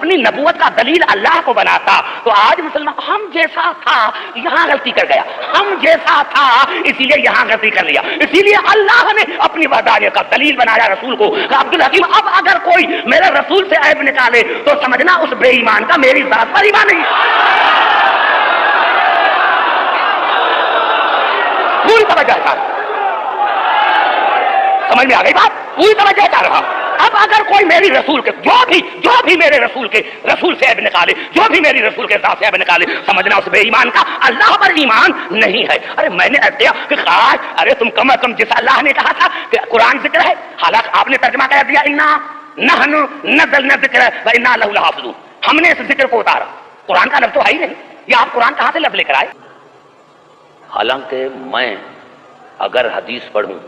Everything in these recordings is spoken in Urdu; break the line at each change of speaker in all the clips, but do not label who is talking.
اپنی نبوت کا دلیل اللہ کو بناتا تو آج مسلمان ہم جیسا تھا یہاں غلطی کر گیا، ہم جیسا تھا اسی لیے یہاں غلطی کر لیا، اسی لیے اللہ نے اپنی وحدانیت کا دلیل بنایا رسول کو کہ عبد الحکیم اب اگر کوئی میرے رسول سے عیب نکالے تو سمجھنا اس بے ایمان کا میری ذات پر ایمان نہیں۔ پوری توجہ ہے، سمجھ میں آ گئی بات؟ پوری توجہ چاہ رہا۔ اب اگر کوئی میری رسول کے جو بھی میرے رسول سے عیب نکالے، جو بھی میری رسول کے ذات سے عیب نکالے، سمجھنا اس بے ایمان کا اللہ پر ایمان نہیں ہے۔ ارے میں نے عرض کیا کہ خاص ارے تم کم از کم جس اللہ نے کہا تھا کہ قرآن ذکر ہے، حالانکہ آپ نے ترجمہ کر دیا انا نحن نزلنا الذکر وانا لہ لحافظون، ہم نے اس ذکر کو اتارا، قرآن کا لفظ تو ہے ہی نہیں، یہ آپ قرآن کہاں سے لفظ لے کر آئے؟
حالانکہ میں اگر حدیث پڑھوں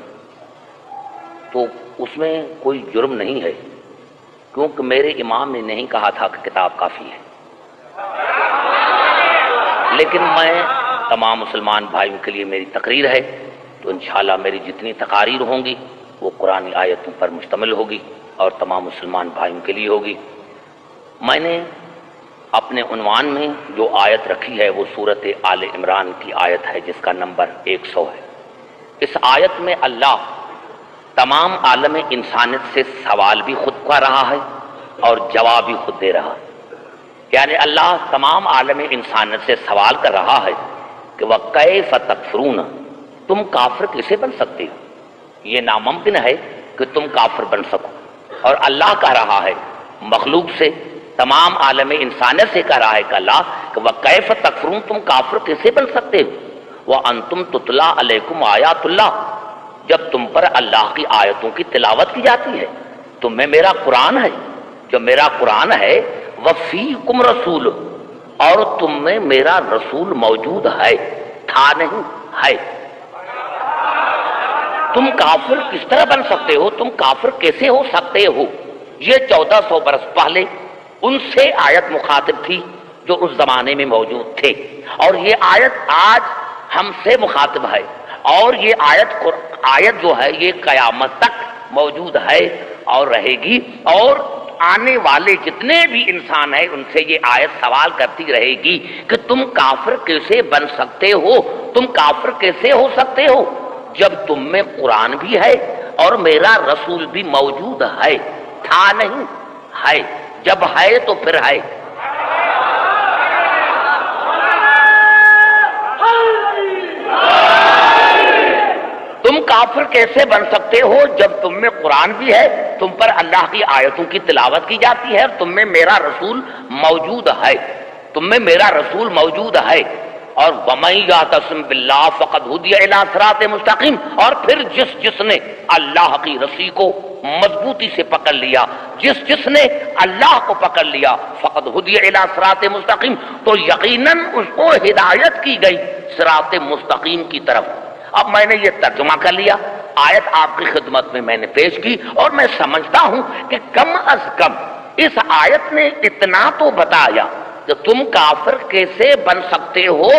تو اس میں کوئی جرم نہیں ہے، کیونکہ میرے امام نے نہیں کہا تھا کہ کتاب کافی ہے، لیکن میں تمام مسلمان بھائیوں کے لیے میری تقریر ہے تو انشاءاللہ میری جتنی تقاریر ہوں گی وہ قرآن آیتوں پر مشتمل ہوگی اور تمام مسلمان بھائیوں کے لیے ہوگی۔ میں نے اپنے عنوان میں جو آیت رکھی ہے وہ سورۃ آل عمران کی آیت ہے جس کا نمبر 100 ہے۔ اس آیت میں اللہ تمام عالم انسانیت سے سوال بھی خود کا رہا ہے اور جواب بھی خود دے رہا ہے، یعنی اللہ تمام عالم انسانیت سے سوال کر رہا ہے کہ وَكَيْفَ تَكْفُرُونَ، تم کافر کیسے بن سکتے ہو؟ یہ ناممکن ہے کہ تم کافر بن سکو، اور اللہ کہہ رہا ہے مخلوق سے، تمام عالم انسانیت سے کہہ رہا ہے کہ اللہ کہ وَكَيْفَ تَكْفُرُونَ، تم کافر کیسے بن سکتے ہو؟ وَأَنْتُمْ تُتْلَىٰ عَلَيْكُمْ آیاتُ اللَّهِ، جب تم پر اللہ کی آیتوں کی تلاوت کی جاتی ہے، تم میں میرا قرآن ہے، جو میرا قرآن ہے وَفِيكُمْ رَسُولُ، اور تم میں میرا رسول موجود ہے، تھا نہیں ہے۔ تم کافر کس طرح بن سکتے ہو؟ تم کافر کیسے ہو سکتے ہو؟ یہ 1400 برس پہلے ان سے آیت مخاطب تھی جو اس زمانے میں موجود تھے، اور یہ آیت آج ہم سے مخاطب ہے، اور یہ آیت جو ہے یہ قیامت تک موجود ہے اور رہے گی، اور آنے والے جتنے بھی انسان ہیں ان سے یہ آیت سوال کرتی رہے گی کہ تم کافر کیسے بن سکتے ہو؟ تم کافر کیسے ہو سکتے ہو جب تم میں قرآن بھی ہے اور میرا رسول بھی موجود ہے، تھا نہیں ہے، جب ہے تو پھر ہے۔ تم کافر کیسے بن سکتے ہو جب تم میں قرآن بھی ہے، تم پر اللہ کی آیتوں کی تلاوت کی جاتی ہے، اور تم میں میرا رسول موجود ہے، تم میں میرا رسول موجود ہے۔ اور وَمَن يَعْتَصِم بِاللَّهِ فَقَدْ هُدِيَ إِلَىٰ صِرَاطٍ مُسْتَقِيمٍ، اور پھر جس نے اللہ کی رسی کو مضبوطی سے پکڑ لیا، جس نے اللہ کو پکڑ لیا، فقد ہدی الی صراط مستقیم، تو یقیناً اس کو ہدایت کی گئی صراط مستقیم کی طرف۔ اب میں نے یہ ترجمہ کر لیا، آیت آپ کی خدمت میں میں نے پیش کی، اور میں سمجھتا ہوں کہ کم از کم اس آیت نے اتنا تو بتایا کہ تم کافر کیسے بن سکتے ہو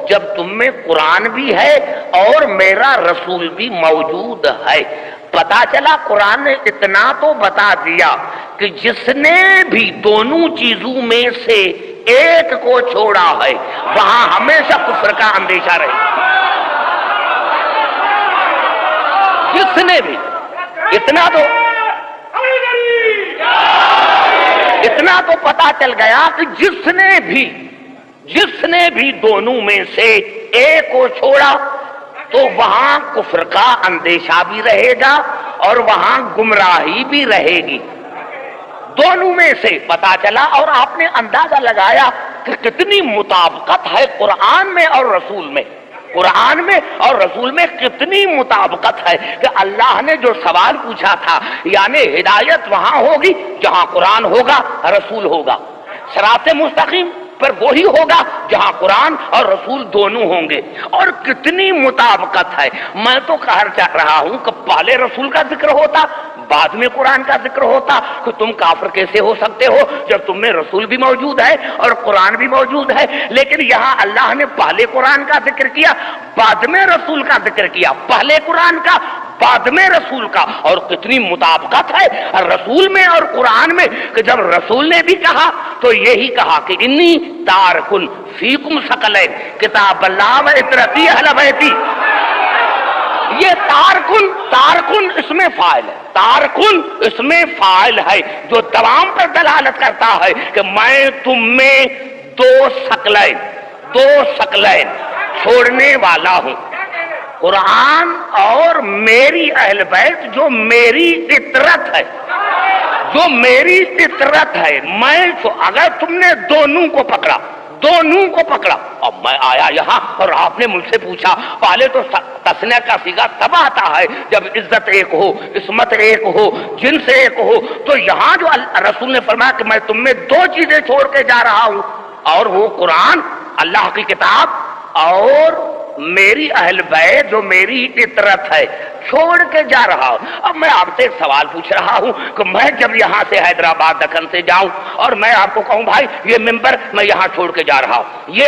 جب تم میں قرآن بھی ہے اور میرا رسول بھی موجود ہے۔ پتا چلا قرآن نے اتنا تو بتا دیا کہ جس نے بھی دونوں چیزوں میں سے ایک کو چھوڑا ہے وہاں ہمیشہ کفر کا اندیشہ رہے۔ جس نے بھی اتنا تو پتا چل گیا کہ جس نے بھی دونوں میں سے ایک کو چھوڑا تو وہاں کفر کا اندیشہ بھی رہے گا اور وہاں گمراہی بھی رہے گی، دونوں میں سے پتا چلا۔ اور آپ نے اندازہ لگایا کہ کتنی مطابقت ہے قرآن میں اور رسول میں، قرآن میں اور رسول میں کتنی مطابقت ہے کہ اللہ نے جو سوال پوچھا تھا، یعنی ہدایت وہاں ہوگی جہاں قرآن ہوگا رسول ہوگا، صراط مستقیم پر وہی ہوگا جہاں قرآن اور رسول دونوں ہوں گے، اور کتنی مطابقت ہے۔ میں تو کہہ رہا ہوں کہ پہلے رسول کا ذکر ہوتا بعد میں قرآن کا ذکر ہوتا کہ تم کافر کیسے ہو سکتے ہو جب تم میں رسول بھی موجود ہے اور قرآن بھی موجود ہے، لیکن یہاں اللہ نے پہلے قرآن کا ذکر کیا بعد میں رسول کا ذکر کیا، پہلے قرآن کا بعد میں رسول کا، اور کتنی مطابقت ہے رسول میں اور قرآن میں کہ جب رسول نے بھی کہا
تو یہی کہا کہ انی تارکن فیکم ثقلین کتاب اللہ و اطرتی اہل بیتی. یہ تارکن اس میں فاعل ہے، تارکن اس میں فاعل ہے جو دوام پر دلالت کرتا ہے کہ میں تم میں دو ثقلین چھوڑنے والا ہوں. قرآن اور میری اہل بیت جو میری اطرت ہے، میں اگر تم نے دونوں کو پکڑا اب میں آیا یہاں اور آپ نے مجھ سے پوچھا. پہلے تو تسنیہ کا صیغہ تب آتا ہے جب عزت ایک ہو، عصمت ایک ہو، جنس ایک ہو. تو یہاں جو رسول نے فرمایا کہ میں تم میں دو چیزیں چھوڑ کے جا رہا ہوں، اور وہ قرآن اللہ کی کتاب اور میری اہل بیت جو میری اطرت ہے چھوڑ کے جا رہا ہوں. اب میں آپ سے ایک سوال پوچھ رہا ہوں کہ میں جب یہاں سے حیدرآباد دکن سے جاؤں اور میں آپ کو کہوں بھائی یہ ممبر میں یہاں چھوڑ کے جا رہا ہوں، یہ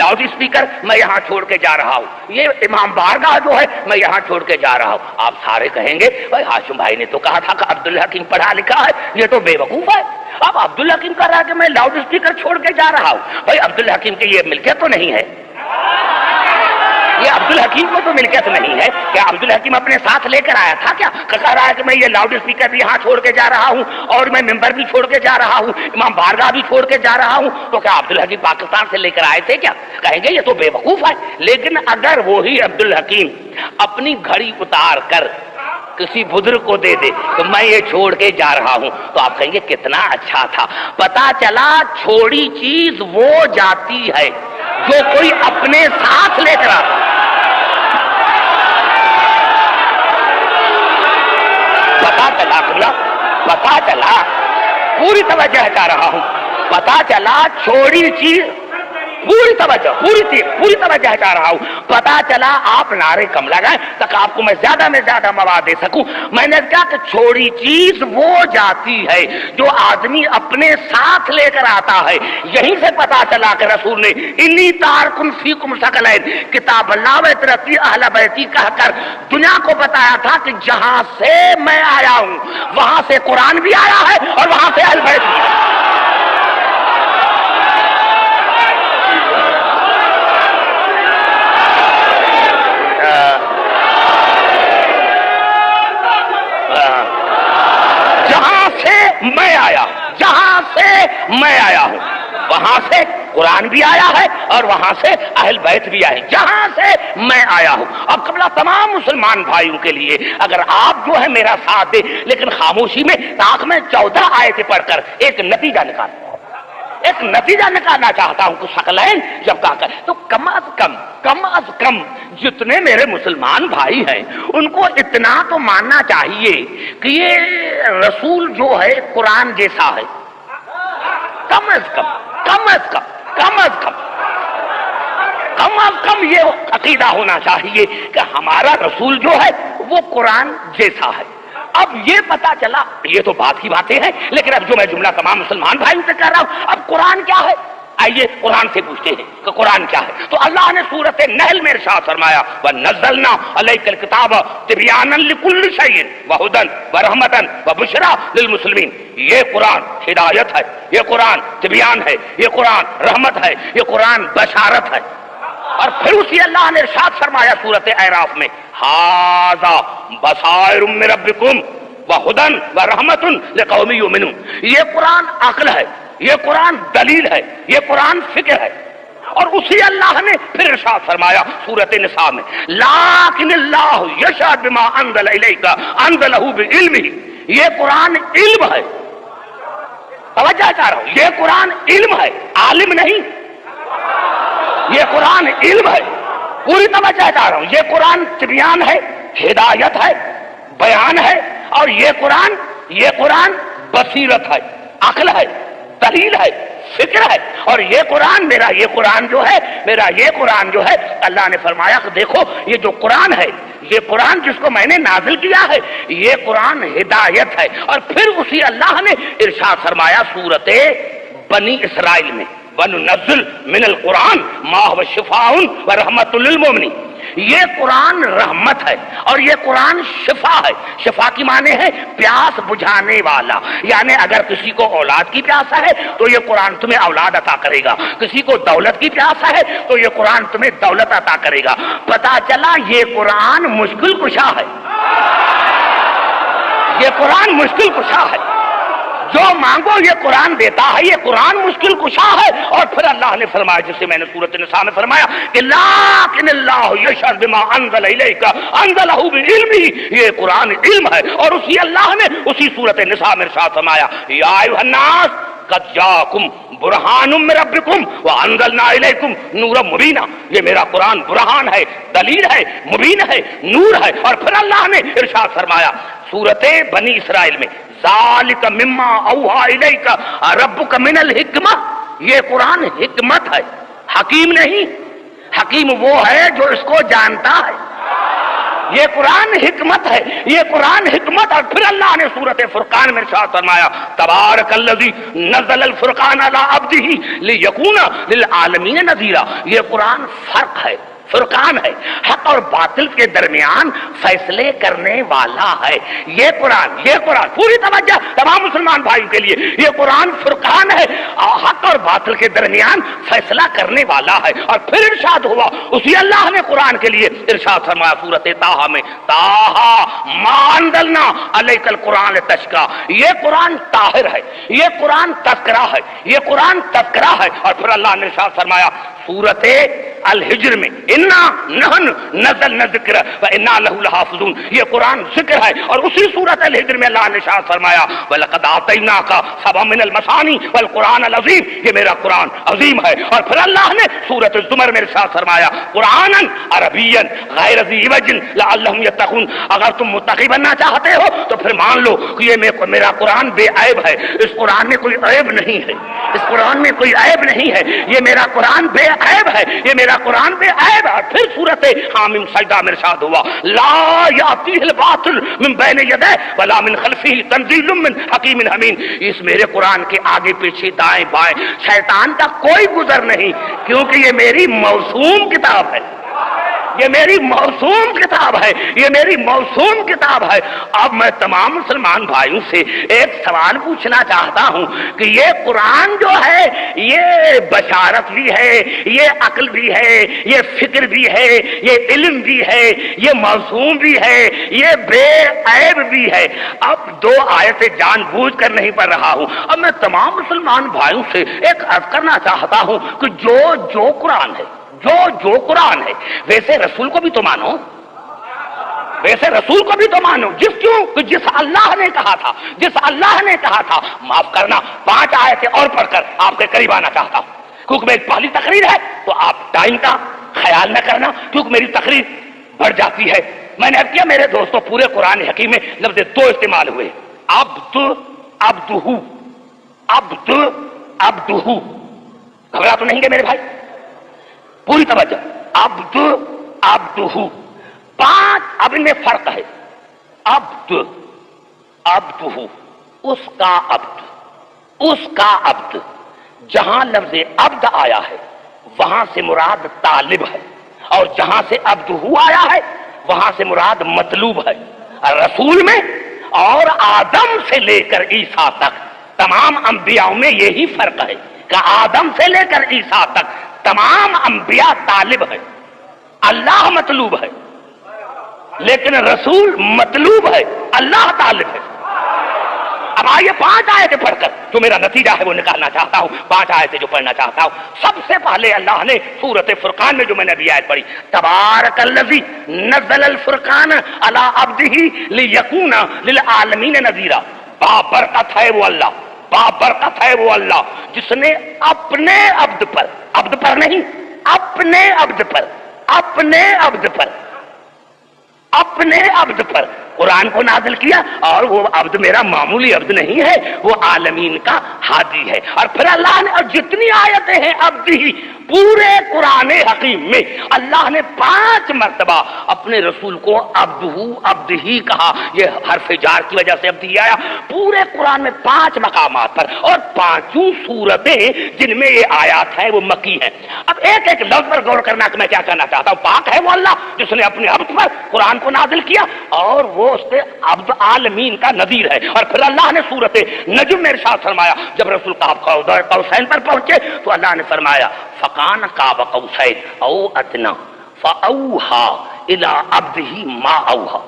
لاؤڈ اسپیکر میں یہاں چھوڑ کے جا رہا ہوں، یہ امام بارگاہ جو ہے میں یہاں چھوڑ کے جا رہا ہوں، آپ سارے کہیں گے بھائی ہاشم بھائی نے تو کہا تھا کہ عبدالحکیم پڑھا لکھا ہے، یہ تو بے وقوف ہے. اب عبدالحکیم کہہ رہا ہے کہ میں لاؤڈ اسپیکر چھوڑ کے جا رہا ہوں. بھائی عبدالحکیم کی یہ ملکیت تو نہیں ہے، یہ عبدالحکیم کو تو ملکیت نہیں ہے. کیا عبدالحکیم اپنے ساتھ لے کر آیا تھا؟ کیا کہہ رہا ہے کہ میں یہ لاؤڈ اسپیکر بھی یہاں چھوڑ کے جا رہا ہوں اور میں ممبر بھی چھوڑ کے جا رہا ہوں، امام بارگاہ بھی چھوڑ کے جا رہا ہوں؟ تو کیا عبدالحکیم پاکستان سے لے کر آئے تھے کیا؟ کہیں گے یہ تو بے وقوف ہے. لیکن اگر وہی عبدالحکیم اپنی گھڑی اتار کر کسی بزرگ کو دے دے تو میں یہ چھوڑ کے جا رہا ہوں، تو آپ کہیں گے کتنا اچھا تھا. پتا چلا چھوڑی چیز وہ جاتی ہے جو کوئی اپنے ساتھ لے کر آتا. پتا چلا پوری توجہ چاہ رہا ہوں، پتا چلا چھوڑی چیز پوری توجہ چاہ رہا ہوں. پتا چلا آپ نعرے کم لگائیں تک آپ کو میں زیادہ مواد دے سکوں. میں نے کہا کہ چھوڑی چیز وہ جاتی ہے جو آدمی اپنے ساتھ لے کر آتا ہے. یہیں سے پتا چلا کہ رسول نے انی تارکن فیکم ثقلین کتاب اللہ و اطرتی اہل بیتی کہہ کر دنیا کو بتایا تھا کہ جہاں سے میں آیا ہوں وہاں سے قرآن بھی آیا ہے اور وہاں سے اہل بیت بھی آیا. جہاں سے میں آیا ہوں وہاں سے قرآن بھی آیا ہے اور وہاں سے اہل بیت بھی آئے. جہاں سے میں آیا ہوں. اب قبلہ تمام مسلمان بھائیوں کے لیے اگر آپ جو ہے میرا ساتھ دے لیکن خاموشی میں تاکہ میں 14 آیتیں پڑھ کر ایک نتیجہ نکالنا چاہتا ہوں کہ ثقلین جب کہا کر تو کم از کم جتنے میرے مسلمان بھائی ہیں ان کو اتنا تو ماننا چاہیے کہ یہ رسول جو ہے قرآن جیسا ہے. کم از کم یہ عقیدہ ہونا چاہیے کہ ہمارا رسول جو ہے وہ قرآن جیسا ہے. اب یہ پتا چلا یہ تو بات کی باتیں ہیں لیکن اب جو میں جملہ تمام مسلمان بھائیوں سے کر رہا ہوں اب قرآن کیا ہے. آئیے قرآن سے پوچھتے ہیں کہ قرآن کیا ہے. تو اللہ نے سورۃ نحل میں ارشاد فرمایا وَنَزَّلْنَا عَلَيْكَ الْكِتَابَ تِبْيَانًا لِكُلِّ شَيْءٍ وَهُدًى وَرَحْمَةً وَبُشْرَىٰ لِلْمُسْلِمِينَ. یہ قرآن ہدایت ہے، یہ قرآن تبیان ہے، یہ قرآن رحمت ہے، یہ قرآن بشارت ہے. اور پھر اسی اللہ نے ارشاد فرمایا سورۃ اعراف میں ھذا بصائر من ربکم وہدی ورحمۃ لقوم یؤمنون. یہ قرآن عقل ہے، یہ قرآن دلیل ہے، یہ قرآن فکر ہے. اور اسی اللہ نے پھر ارشاد فرمایا سورۃ نساء میں لیکن اللہ یشہد بما انزل الیک انزلہ بعلمہ. یہ قرآن علم ہے. توجہ چاہ رہا ہوں، یہ قرآن علم ہے، عالم نہیں. یہ قرآن علم ہے، پوری توجہ چاہ رہا ہوں. یہ قرآن تبیان ہے، ہدایت ہے، بیان ہے. اور یہ قرآن بصیرت ہے، عقل ہے، دلیل ہے، فکر ہے. اور یہ قرآن یہ قرآن جو ہے اللہ نے فرمایا کہ دیکھو یہ جو قرآن ہے، یہ قرآن جس کو میں نے نازل کیا ہے یہ قرآن ہدایت ہے. اور پھر اسی اللہ نے ارشاد فرمایا سورۃ بنی اسرائیل میں وَنُنَزِّلُ مِنَ الْقُرْآنِ مَا هُوَ شِفَاءٌ وَرَحْمَةٌ لِلْمُؤْمِنِينَ. یہ قرآن رحمت ہے اور یہ قرآن شفا ہے. شفا کی معنی ہے پیاس بجھانے والا. یعنی اگر کسی کو اولاد کی پیاس ہے تو یہ قرآن تمہیں اولاد عطا کرے گا. کسی کو دولت کی پیاس ہے تو یہ قرآن تمہیں دولت عطا کرے گا. پتا چلا یہ قرآن مشکل کشا ہے. یہ قرآن مشکل کشا ہے. جو مانگو یہ قرآن دیتا ہے. یہ قرآن مشکل کشا ہے. اور پھر اللہ نے فرمایا جسے میں نے سورۃ النساء میں فرمایا کہ لیکن اللہ یشهد بما انزل الیک انزلہ بعلمہ. یہ قرآن علم ہے اور اسی اللہ نے اسی سورۃ النساء میں ارشاد فرمایا یا ایھا الناس قد جاءکم برہان من ربکم وانزلنا الیکم نورا مبینا. یہ میرا قرآن برہان ہے, دلیل ہے, مبین ہے, نور ہے. اور پھر اللہ نے ارشاد فرمایا سورۃ بنی اسرائیل میں ذالک مما اوحی الیک ربک من الحکمہ. یہ قرآن حکمت ہے, حکیم نہیں. حکیم وہ ہے جو اس کو جانتا ہے. یہ قرآن حکمت ہے, یہ قرآن حکمت. اور پھر اللہ نے سورۃ فرقان میں ارشاد فرمایا تبارک الذی نزل الفرقان علی عبدہ لیکون للعالمین نذیرا. یہ قرآن فرق ہے, فرقان ہے, حق اور باطل کے درمیان فیصلے کرنے والا ہے. یہ قرآن پوری توجہ تمام مسلمان بھائیوں کے لیے. یہ قرآن فرقان ہے, حق اور باطل کے درمیان فیصلہ کرنے والا ہے. اور پھر ارشاد ہوا اسی اللہ نے قرآن کے لیے ارشاد فرمایا سورۃ طٰہٰ میں طٰہٰ ما انزلنا علیک القرآن لتشقیٰ. یہ قرآن طاہر ہے, یہ قرآن تذکرہ ہے, یہ قرآن تذکرہ ہے. اور پھر اللہ نے ارشاد فرمایا سورۃ الحجر میں انا نحن نزلنا الذکر وانا لہ لحافظون. یہ قرآن ذکر ہے. اور اسی سورۃ الحجر میں اللہ نے ارشاد فرمایا ولقد آتیناک سبعا من المثانی والقرآن العظیم. یہ میرا قرآن عظیم ہے. اور پھر اللہ نے سورۃ الزمر میں ارشاد فرمایا قرآنا عربیا غیر ذی عوج لعلہم یتقون. اگر تم متقی بننا چاہتے ہو تو پھر مان لو کہ یہ میرا قرآن بے عیب ہے. اس قرآن میں کوئی عیب نہیں ہے, اس قرآن میں کوئی عیب نہیں ہے. یہ میرا قرآن بے عیب ہے, یہ میرا قرآن بے عیب ہے. پھر سورۃ حامیم سجدہ میں ارشاد ہوا لا یاتیہ الباطل من بین یدیہ ولا من خلفہ تنزیل من حکیم حمید. اس میرے قرآن کے آگے پیچھے دائیں بائیں شیطان کا کوئی گزر نہیں, کیونکہ یہ میری موسوم کتاب ہے. یہ میری موسوم کتاب ہے, یہ میری موسوم کتاب ہے. اب میں تمام مسلمان بھائیوں سے ایک سوال پوچھنا چاہتا ہوں کہ یہ قرآن جو ہے یہ بشارت بھی ہے, یہ عقل بھی ہے, یہ فکر بھی ہے, یہ علم بھی ہے, یہ موسوم بھی ہے, یہ بے عیب بھی ہے. اب دو آیتیں جان بوجھ کر نہیں پڑھ رہا ہوں. اب میں تمام مسلمان بھائیوں سے ایک عرض کرنا چاہتا ہوں کہ جو قرآن ہے, جو قرآن ہے, ویسے رسول کو بھی تو مانو, ویسے رسول کو بھی تو مانو. جس اللہ نے کہا تھا, جس اللہ نے کہا تھا. معاف کرنا 5 آیتیں اور پڑھ کر آپ کے قریب آنا چاہتا ہوں, کیونکہ میری پہلی تقریر ہے تو آپ ٹائم کا خیال نہ کرنا, کیونکہ میری تقریر بڑھ جاتی ہے. میں نے اب کیا میرے دوستوں پورے قرآن حکیم میں لفظ 2 استعمال ہوئے, عبدہ. گھبرا تو نہیں گے میرے بھائی, پوری توجہ. عبدہ 5. اب ان میں فرق ہے. عبدہ, اس کا عبد. جہاں لفظ عبد آیا ہے وہاں سے مراد طالب ہے, اور جہاں سے عبدہ آیا ہے وہاں سے مراد مطلوب ہے. رسول میں اور آدم سے لے کر عیسیٰ تک تمام انبیاء میں یہی فرق ہے کہ آدم سے لے کر عیسیٰ تک تمام انبیاء طالب ہے, اللہ مطلوب ہے, لیکن رسول مطلوب ہے, اللہ طالب ہے. اب آئیے 5 آیتیں پڑھ کر جو میرا نتیجہ ہے وہ نکالنا چاہتا ہوں. 5 آیتیں جو پڑھنا چاہتا ہوں. سب سے پہلے اللہ نے سورۃ فرقان میں جو میں نے ابھی آیت پڑھی تبارک الذی نزل الفرقان علی عبدہ لیکون للعالمین نذیرا. بابرکت ہے وہ اللہ, بابرکت ہے وہ اللہ جس نے اپنے عبد پر نہیں, اپنے عبد پر قرآن کو نازل کیا، اور وہ عبد میرا معمولی عبد نہیں ہے، وہ عالمین کا ہادی ہے۔ اور پھر اللہ نے، اور جتنی آیتیں ہیں عبد ہی پورے قرآن حکیم میں، اللہ نے 5 مرتبہ اپنے رسول کو عبد ہی کہا۔ یہ حرف جار کی وجہ سے عبد ہی آیا پورے قرآن میں 5 مقامات پر، اور 5 سورتیں جن میں یہ آیات ہیں وہ مکی ہیں۔ اب ایک ایک لفظ پر غور کرنا کہ میں کیا کہنا چاہتا ہوں۔ پاک ہے وہ اللہ جس نے اپنے عبد پر قرآن کو نازل کیا، اور وہ اس کے عبد عالمین کا نذیر ہے۔ اور پھر اللہ نے سورت نجم میں ارشاد فرمایا، جب رسول قوسین پر پہنچے تو اللہ نے فرمایا فقان قاب قوسین او ادنا فاوحا الی عبدہ ما اوحا۔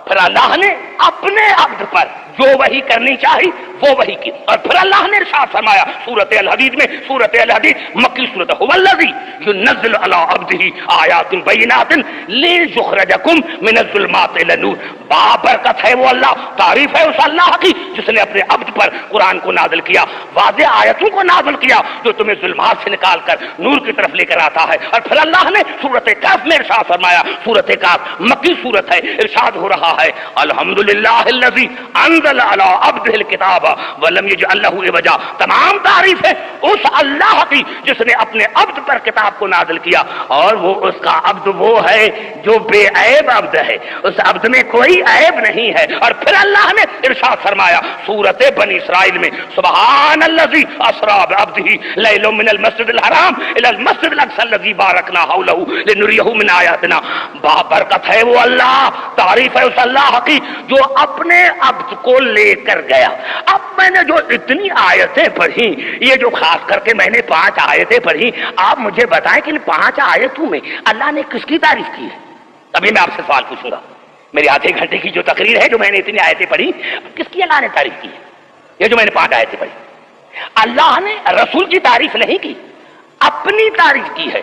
پھر اللہ نے اپنے عبد پر جو وحی کرنی چاہی وہ وحی کی، اور پھر اللہ نے ارشاد فرمایا سورۃ الحدید میں، سورۃ الحدید مکی سورۃ، هو الذی ينزل علی عبدہ آیات بینات لیخرجکم من الظلمات الی النور۔ بابرکت ہے وہ اللہ، تعریف ہے اس اللہ کی جس نے اپنے عبد پر قرآن کو نازل کیا، واضح آیتوں کو نازل کیا جو تمہیں ظلمات سے نکال کر نور کی طرف لے کر آتا ہے۔ اور پھر اللہ نے سورۃ کہف میں ارشاد فرمایا، سورۃ کہف مکی سورت ہے، ارشاد ہو رہا ہے الحمدللہ الذی انزل علی عبدہ الکتاب ولم یجعل لہ عوجا۔ تمام تعریف ہے اس اللہ کی جس نے اپنے عبد پر کتاب کو نازل کیا، اور وہ اس کا عبد وہ ہے جو بے عیب عبد ہے، اس عبد میں کوئی عیب نہیں ہے۔ اور پھر اللہ نے ارشاد فرمایا سورۃ بنی اسرائیل میں سبحان الذی اسری بعبدہ لیلا من المسجد الحرام الی المسجد الاقصی الذی بارکنا حولہ لنریہ من آیاتنا۔ بابرکت ہے وہ اللہ، تعریف ہے اس اللہ کی جو اپنے عبد کو لے کر گیا۔ اب میں نے جو اتنی آیتیں پڑھی، یہ جو خاص کر کے میں نے 5 آیتیں پڑھی، آپ مجھے بتائیں کہ ان 5 آیتوں میں اللہ نے کس کی تعریف کی ہے؟ ابھی میں آپ سے سوال پوچھوں گا، میری آدھے گھنٹے کی جو تقریر ہے، جو میں نے اتنی آیتیں پڑھی، کس کی اللہ نے تعریف کی ہے؟ یہ جو میں نے 5 آیتیں پڑھی، اللہ نے رسول کی تعریف نہیں کی، اپنی تعریف کی ہے،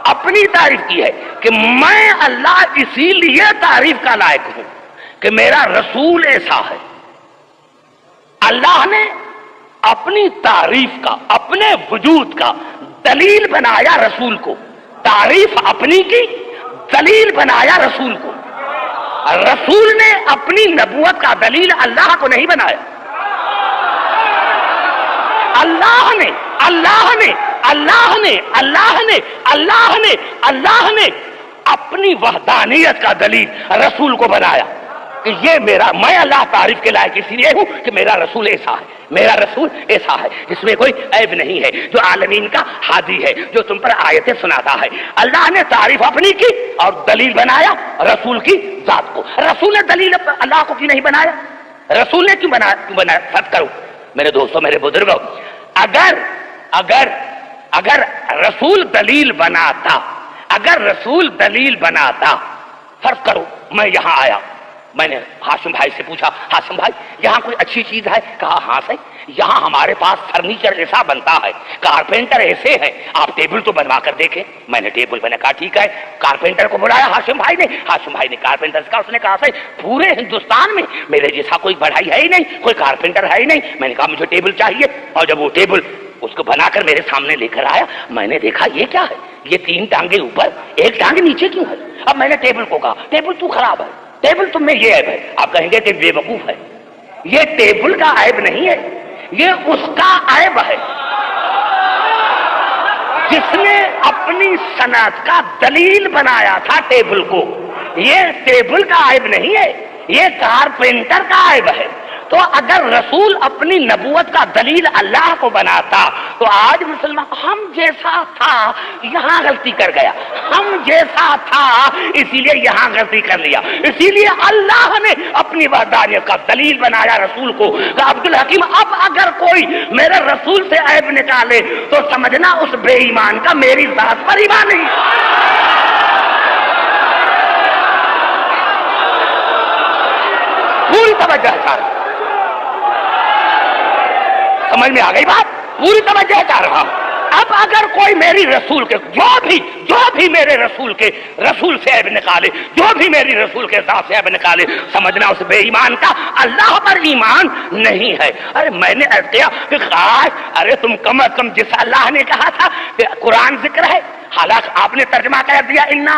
اپنی تعریف کی ہے کہ میں اللہ اسی لیے تعریف کا لائق ہوں کہ میرا رسول ایسا ہے۔ اللہ نے اپنی تعریف کا، اپنے وجود کا دلیل بنایا رسول کو، تعریف اپنی کی، دلیل بنایا رسول کو۔ رسول نے اپنی نبوت کا دلیل اللہ کو نہیں بنایا، اللہ نے اللہ نے اللہ نے اللہ نے اللہ نے اللہ نے اپنی وحدانیت کا دلیل رسول کو بنایا کہ یہ میرا، میں اللہ تعریف کے لائق اسی لیے ہوں کہ میرا رسول ایسا ہے، میرا رسول ایسا ہے، اس میں کوئی عیب نہیں ہے، جو عالمین کا ہادی ہے، جو تم پر آیتیں سناتا ہے۔ اللہ نے تعریف اپنی کی اور دلیل بنایا رسول کی ذات کو۔ رسول نے دلیل اللہ کو کیوں نہیں بنایا؟ رسول نے کیوں بنایا؟ فرض کرو میرے دوستوں، میرے بزرگوں، اگر رسول دلیل بناتا، اگر رسول دلیل بناتا، فرض کرو میں یہاں آیا، میں نے ہاشم بھائی سے پوچھا ہاشم بھائی یہاں کوئی اچھی چیز ہے؟ کہا ہاں سے، یہاں ہمارے پاس فرنیچر ایسا بنتا ہے، کارپینٹر ایسے ہیں، آپ ٹیبل تو بنوا کر دیکھیں۔ میں نے ٹیبل بنا، کہا ٹھیک ہے، کارپینٹر کو بلایا ہاشم بھائی نے کارپینٹر سے کہا، اس نے کہا سے پورے ہندوستان میں میرے جیسا کوئی بڑھائی ہے ہی نہیں، کوئی کارپینٹر ہے ہی نہیں۔ میں نے کہا مجھے ٹیبل چاہیے، اور جب وہ ٹیبل اس کو بنا کر میرے سامنے لے کر آیا، میں نے دیکھا یہ کیا ہے، یہ 3 ٹانگیں اوپر 1 ٹانگ نیچے کیوں ہے؟ اب میں نے ٹیبل کو کہا ٹیبل تو خراب ہے، ٹیبل تم میں یہ عیب ہے۔ آپ کہیں گے کہ بے وقوف ہے، یہ ٹیبل کا عیب نہیں ہے، یہ اس کا عیب ہے جس نے اپنی صنعت کا دلیل بنایا تھا ٹیبل کو۔ یہ ٹیبل کا عیب نہیں ہے، یہ کارپینٹر کا عیب ہے۔ تو اگر رسول اپنی نبوت کا دلیل اللہ کو بناتا تو آج مسلمان ہم جیسا تھا یہاں غلطی کر گیا، ہم جیسا تھا اسی لیے یہاں غلطی کر لیا، اسی لیے اللہ نے اپنی وحدانیت کا دلیل بنایا رسول کو کہ عبد الحکیم اب اگر کوئی میرے رسول سے عیب نکالے تو سمجھنا اس بے ایمان کا میری ذات پر ایمان نہیں۔ پوری توجہ ہے، سمجھ میں آ گئی بات؟ پوری توجہ چاہ رہا ہوں۔ اب اگر کوئی میری رسول کے جو بھی میرے رسول کے رسول سے عیب نکالے، جو بھی میری رسول کے ذات سے عیب نکالے، سمجھنا اس بے ایمان کا اللہ پر ایمان نہیں ہے۔ ارے میں نے عرض کیا کہ خاص، ارے تم کم از کم جس اللہ نے کہا تھا کہ قرآن ذکر ہے، حالانکہ آپ نے ترجمہ کر دیا انا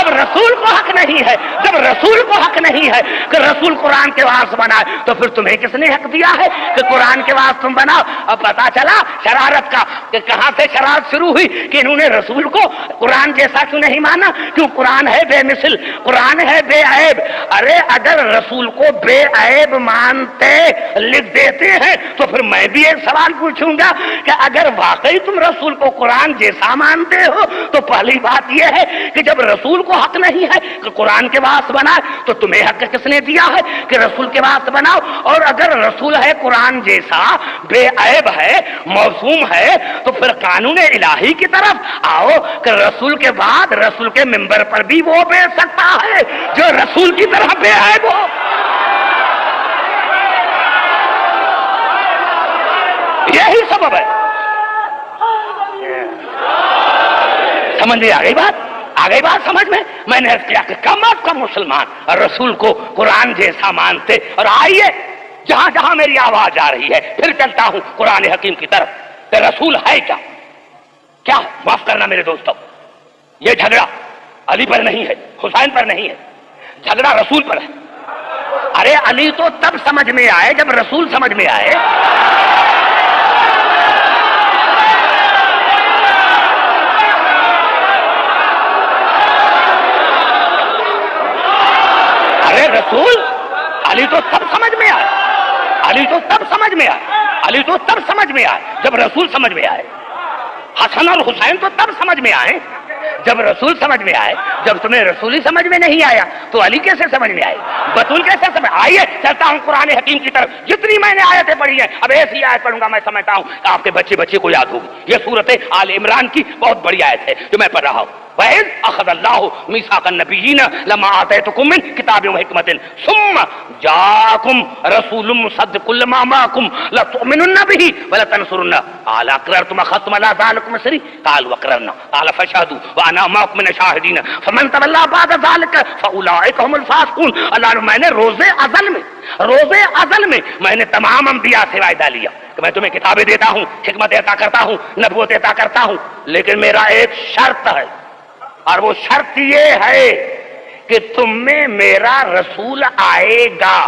جب رسول کو حق نہیں ہے، جب رسول کو حق نہیں ہے کہ رسول قرآن کے وارث بنائے، تو پھر تمہیں کس نے حق دیا ہے کہ قرآن کے وارث تم بناؤ؟ اب پتا چلا شرارت کا کہ کہاں سے شرارت شروع ہوئی کہ انہوں نے رسول کو قرآن جیسا کیوں نہیں مانا؟ کیوں؟ قرآن ہے بے مثل، قرآن ہے بے عیب۔ ارے اگر رسول کو بے عیب مانتے لکھ دیتے ہیں تو پھر میں بھی ایک سوال پوچھوں گا کہ اگر واقعی تم رسول کو قرآن جیسا مانتے ہو تو پہلی بات یہ ہے کہ جب رسول کو حق نہیں ہے کہ قرآن کے واسطے بنائے تو تمہیں حق کس نے دیا ہے کہ رسول کے واسطے بناؤ؟ اور اگر رسول ہے قرآن جیسا، بے عیب ہے، معصوم ہے، تو پھر قانون الہی کی طرف آؤ کہ رسول کے بعد رسول کے منبر پر بھی وہ بیٹھ سکتا ہے جو رسول کی طرح بے عیب ہو۔ یہی سبب ہے۔ سمجھ میں آ گئی بات؟ آ گئی بات سمجھ میں نے عرض کیا کہ کم از کم مسلمان رسول کو قرآن جیسا مانتے۔ اور آئیے جہاں جہاں میری آواز آ رہی ہے پھر چلتا ہوں قرآن حکیم کی طرف کہ رسول ہے کیا؟ کیا؟ معاف کرنا میرے دوستوں، یہ جھگڑا علی پر نہیں ہے، حسین پر نہیں ہے، جھگڑا رسول پر ہے۔ ارے علی تو تب سمجھ میں آئے جب رسول سمجھ میں آئے۔ ارے رسول علی تو تب سمجھ میں آئے، علی تو تب سمجھ میں آئے، علی تو تب سمجھ میں آئے جب رسول سمجھ میں آئے۔ حسن اور حسین تو تب سمجھ میں آئے جب رسول سمجھ میں آئے۔ جب تمہیں رسول ہی سمجھ میں نہیں آیا تو علی کیسے سمجھ میں آئے؟ بطول کیسے سمجھ؟ آئیے چلتا ہوں قرآن حکیم کی طرف۔ جتنی میں نے آیتیں پڑھی ہیں اب ایسی آیت پڑھوں گا میں سمجھتا ہوں کہ آپ کے بچے کو یاد ہوگی۔ یہ سورت آل عمران کی بہت بڑی آیت ہے جو میں پڑھ رہا ہوں۔ وَإِذْ أَخَذَ اللَّهُ مِيثَاقَ النَّبِيِّينَ لَمَا آتَيْتُكُم مِّن كِتَابٍ وَحِكْمَةٍ ثُمَّ جَاءَكُمْ رَسُولٌ مُّصَدِّقٌ لِّمَا مَعَكُمْ لَتُؤْمِنُنَّ بِهِ وَلَتَنصُرُنَّهُ قَالَ أَقْرَرْتُمْ وَأَخَذْتُمْ عَلَىٰ ذَٰلِكُمْ إِصْرِي قَالُوا أَقْرَرْنَا قَالَ فَاشْهَدُوا وَأَنَا مَعَكُمْ مِنَ الشَّاهِدِينَ فَمَن تَوَلَّىٰ بَعْدَ ذَٰلِكَ فَأُولَٰئِكَ هُمُ الْفَاسِقُونَ۔ اللہ نے میں نے روزے ازل میں میں نے تمام انبیاء سے وعدہ لیا کہ میں تمہیں کتابیں دیتا ہوں، حکمت عطا کرتا ہوں، نبوت عطا کرتا ہوں، لیکن میرا ایک شرط ہے، اور وہ شرط یہ ہے کہ تم میں میرا رسول آئے گا،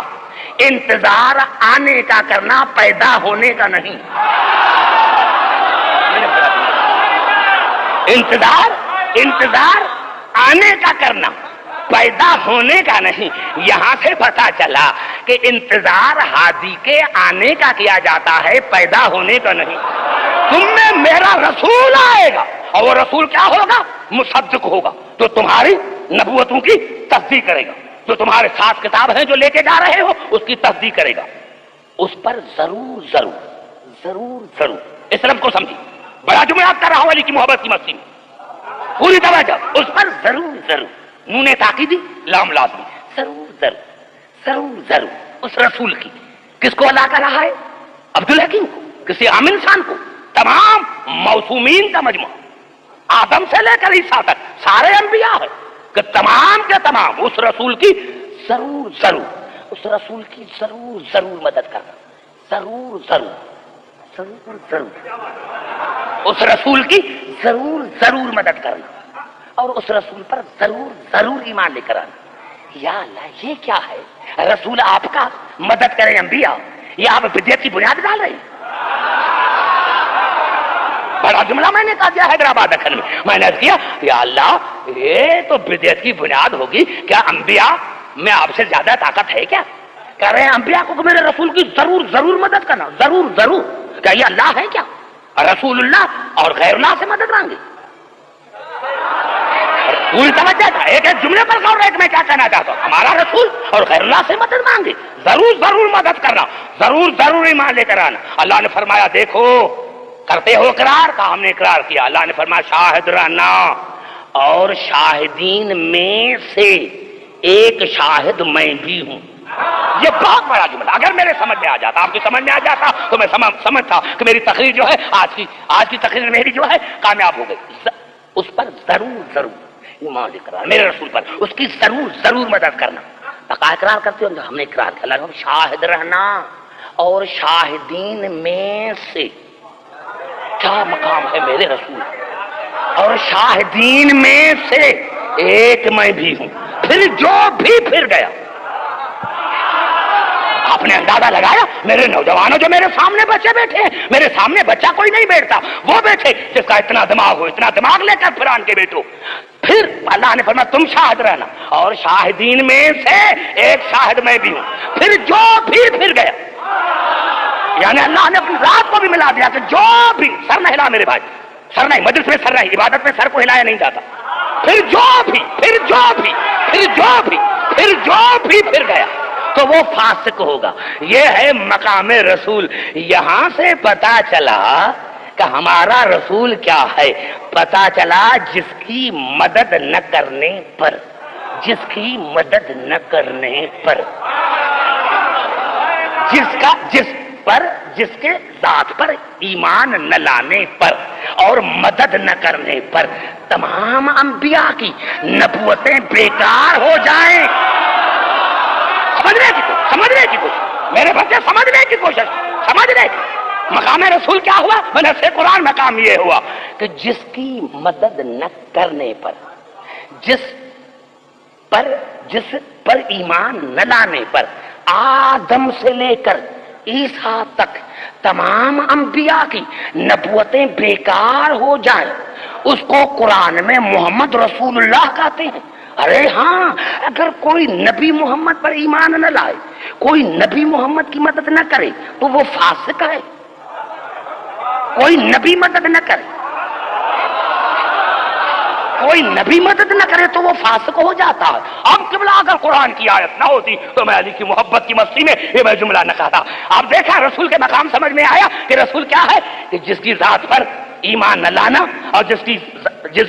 انتظار آنے کا کرنا، پیدا ہونے کا نہیں۔ انتظار آنے کا کرنا، پیدا ہونے کا نہیں۔ یہاں سے پتہ چلا کہ انتظار ہادی کے آنے کا کیا جاتا ہے، پیدا ہونے کا نہیں۔ تم میں میرا رسول آئے گا اور وہ رسول کیا ہوگا؟ مصدق ہوگا، جو تمہاری نبوتوں کی تصدیق کرے گا، جو تمہارے ساتھ کتاب ہیں جو لے کے جا رہے ہو اس کی تصدیق کرے گا۔ اس پر ضرور اس لفظ کو سمجھی، بڑا جملہ کر رہا ہوں علی کی محبت کی مستی میں، پوری توجہ۔ اس پر ضرور نون تاکیدی لام لازمی، ضرور اس رسول کی۔ کس کو ادا کر رہا ہے؟ عبدالحکیم کو، کسی عام انسان کو؟ تمام موسومین کا مجموعہ، آدم سے لے کر عیسیٰ تک سارے انبیاء ہیں کہ تمام کے تمام اس رسول کی ضرور اس رسول کی ضرور مدد کرنا، ضرور اس رسول کی ضرور مدد کرنا، اور اس رسول پر ضرور ایمان لے کر آنا۔ یا اللہ یہ کیا ہے؟ رسول آپ کا مدد کریں انبیاء، یہ آپ بدعت کی بنیاد ڈال رہے ہیں۔ بڑا جملہ میں نے کہا دیا حیدرآباد دکن میں نے کیا یا اللہ یہ تو بدعت کی بنیاد ہوگی، کیا انبیاء میں آپ سے زیادہ طاقت ہے کیا؟ کہہ رہے ہیں انبیاء کو کہ میرے رسول کی ضرور مدد کرنا، ضرور کیا یہ اللہ ہے کیا؟ رسول اللہ اور غیر اللہ سے مدد مانگے؟ پوری توجہ تھا، ایک جملے پر غور، ایک میں کیا کہنا چاہتا ہوں، ہمارا رسول اور غیر اللہ سے مدد مانگے، ضرور مدد کرنا، ضرور ایمان لے کر آنا۔ اللہ نے فرمایا دیکھو کرتے ہو اقرار کا، ہم نے اقرار کیا۔ اللہ نے فرمایا شاہد رہنا، اور شاہدین میں سے ایک شاہد میں بھی ہوں۔ یہ بہت بڑا جملہ اگر میرے سمجھ میں آ جاتا، آپ کی سمجھ میں آ جاتا تو میں سمجھتا کہ میری تقریر جو ہے آج کی تقریر میری جو ہے کامیاب ہو گئی۔ اس پر ضرور ایمان لے کر میرے رسول پر اس کی ضرور مدد کرنا۔ اقرار کرتے ہو ہم نے اقرار کیا، اللہ شاہد رہنا اور شاہدین میں سے، کیا مقام ہے میرے رسول، اور شاہدین میں سے ایک میں بھی ہوں، پھر جو بھی پھر گیا۔ آپ نے اندازہ لگایا میرے نوجوانوں جو میرے سامنے بچے بیٹھے ہیں، میرے سامنے بچہ کوئی نہیں بیٹھتا، وہ بیٹھے جس کا اتنا دماغ ہو، اتنا دماغ لے کر پھران کے بیٹھو۔ پھر اللہ نے فرمایا تم شاہد رہنا، اور شاہدین میں سے ایک شاہد میں بھی ہوں، پھر جو بھی پھر گیا۔ یعنی اللہ نے اپنی ذات کو بھی ملا دیا کہ جو بھی، سر نہ ہلا میرے بھائی، سر نہیں، مجلس میں سر نہیں، عبادت میں سر کو ہلایا نہیں جاتا، پھر جو بھی پھر جو بھی پھر جو بھی پھر جو بھی پھر گیا تو وہ فاسق ہوگا۔ یہ ہے مقام رسول۔ یہاں سے پتا چلا کہ ہمارا رسول کیا ہے، پتا چلا جس کی مدد نہ کرنے پر، جس کی مدد نہ کرنے پر، جس کے ذات پر ایمان نہ لانے پر اور مدد نہ کرنے پر تمام انبیاء کی نبوتیں بیکار ہو جائیں۔ سمجھنے کی کوشش میرے بچے، سمجھنے کی کوشش، سمجھنے کی۔ مقام رسول کیا ہوا؟ بنص قرآن مقام یہ ہوا کہ جس کی مدد نہ کرنے پر، جس پر ایمان نہ لانے پر آدم سے لے کر عیسیٰ تک تمام انبیاء کی نبوتیں بیکار ہو جائیں، اس کو قرآن میں محمد رسول اللہ کہتے ہیں۔ ارے ہاں، اگر کوئی نبی محمد پر ایمان نہ لائے، کوئی نبی محمد کی مدد نہ کرے تو وہ فاسق ہے۔ کوئی نبی مدد نہ کرے، کوئی نبی مدد نہ کرے تو وہ فاسق ہو جاتا ہے۔ اب قبلہ اگر قرآن کی آیت نہ ہوتی تو میں علی کی محبت کی مستی میں یہ میں جملہ نہ کہتا۔ آپ دیکھا رسول کے مقام سمجھ میں آیا کہ رسول کیا ہے؟ کہ جس کی ذات پر ایمان نہ لانا اور جس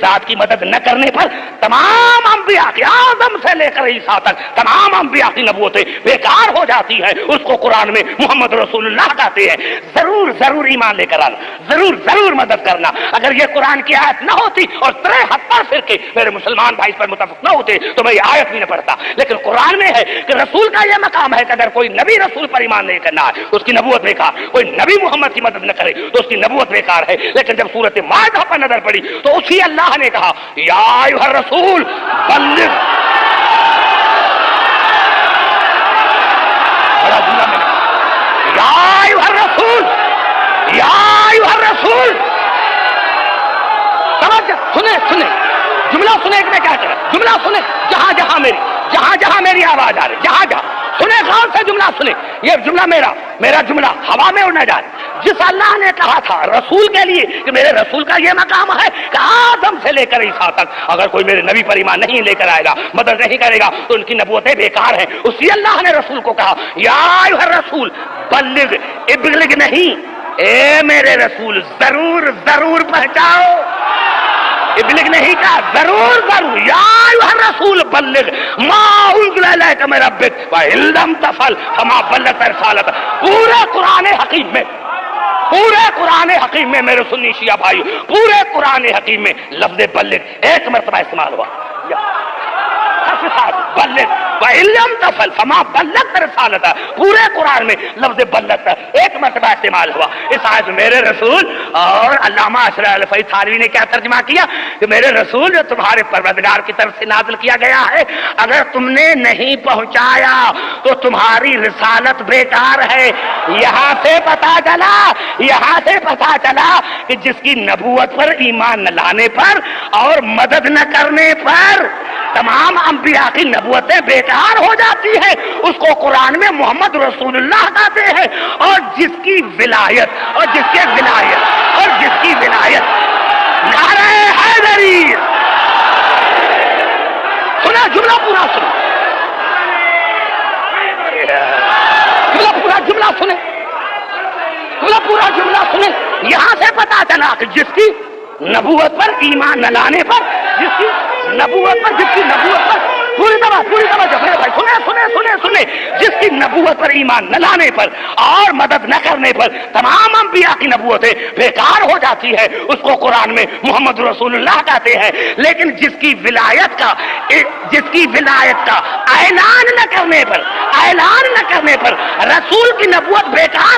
ذات کی مدد نہ کرنے پر تمام انبیاء کی، آدم سے لے کر عیسیٰ تک تمام انبیاء کی نبوتیں بیکار ہو جاتی ہیں، اس کو قرآن میں محمد رسول اللہ کہتے ہیں۔ ضرور ضرور ایمان لے کر آنا، ضرور ضرور مدد کرنا۔ اگر یہ قرآن کی آیت نہ ہوتی اور 73 فرقے میرے مسلمان بھائی اس پر متفق نہ ہوتے تو میں یہ آیت بھی نہ پڑھتا، لیکن قرآن میں ہے کہ رسول کا یہ مقام ہے کہ اگر کوئی نبی رسول پر ایمان نہیں کرنا ہے اس کی نبوت بیکار، کوئی نبی محمد کی مدد نہ کرے تو اس کی نبوت بیکار ہے۔ لیکن جب سورۃ مائدہ پر نظر پڑی تو اسی اللہ نے کہا یا ایھا الرسول بلغ، یا ایھا الرسول، یا ایھا الرسول۔ سنے جملہ سنے کہ میں کیا کہہ رہا، جملہ سنے، جہاں جہاں میری آواز آ رہی، جہاں سنے، غور سے جملہ سنے۔ یہ جملہ میرا جملہ ہوا میں اڑنا جا رہا۔ جس اللہ نے کہا تھا رسول کے لیے کہ میرے رسول کا یہ مقام ہے کہ آدم سے لے کر عیسیٰ تک اگر کوئی میرے نبی پر ایمان نہیں لے کر آئے گا، مدد نہیں کرے گا تو ان کی نبوتیں بیکار ہیں، اسی اللہ نے رسول کو کہا یا ایھا الرسول بلغ، ابلغ نہیں، اے میرے رسول ضرور ضرور پہنچاؤ، ابلغ نہیں کہا، ضرور ضرور، یا ایھا الرسول بلغ ما انزل الیک من ربک وان لم تفعل فما بلغت رسالتہ۔ پورے قرآن حکیم میں میرے سنی شیعہ بھائی، پورے قرآن حکیم میں لفظ بلغ ایک مرتبہ استعمال ہوا، بلغ وان لم تفعل فما بلغت رسالتہ۔ پورے قرآن میں لفظ بلغت ایک مرتبہ استعمال ہوا۔ اس آیت میں میرے رسول، اور علامہ اشرف الفی تھانوی نے کیا ترجمہ کیا کہ میرے رسول جو تمہارے پروردگار کی طرف سے نازل کیا گیا ہے، اگر تم نے نہیں پہنچایا تو تمہاری رسالت بیکار ہے۔ یہاں سے پتا چلا کہ جس کی نبوت پر ایمان نہ لانے پر اور مدد نہ کرنے پر تمام انبیاء کی نبوتیں بیکار ہو جاتی ہیں، اس کو قرآن میں محمد رسول اللہ کہتے ہیں۔ اور جس کی ولایت نعرہ حیدری، سنا جملہ پورا سنا، پورا جملہ سنے۔ یہاں سے پتا چلا کہ جس کی نبوت پر ایمان نہ لانے پر، جس کی نبوت پر پوری توجہ میرے بھائی، سنے، جس کی نبوت پر ایمان نہ لانے پر اور مدد نہ کرنے پر تمام انبیاء کی نبوتیں بیکار ہو جاتی ہے، اس کو قرآن میں محمد رسول اللہ کہتے ہیں۔ لیکن جس کی ولایت کا اعلان نہ کرنے پر رسول کی نبوت بیکار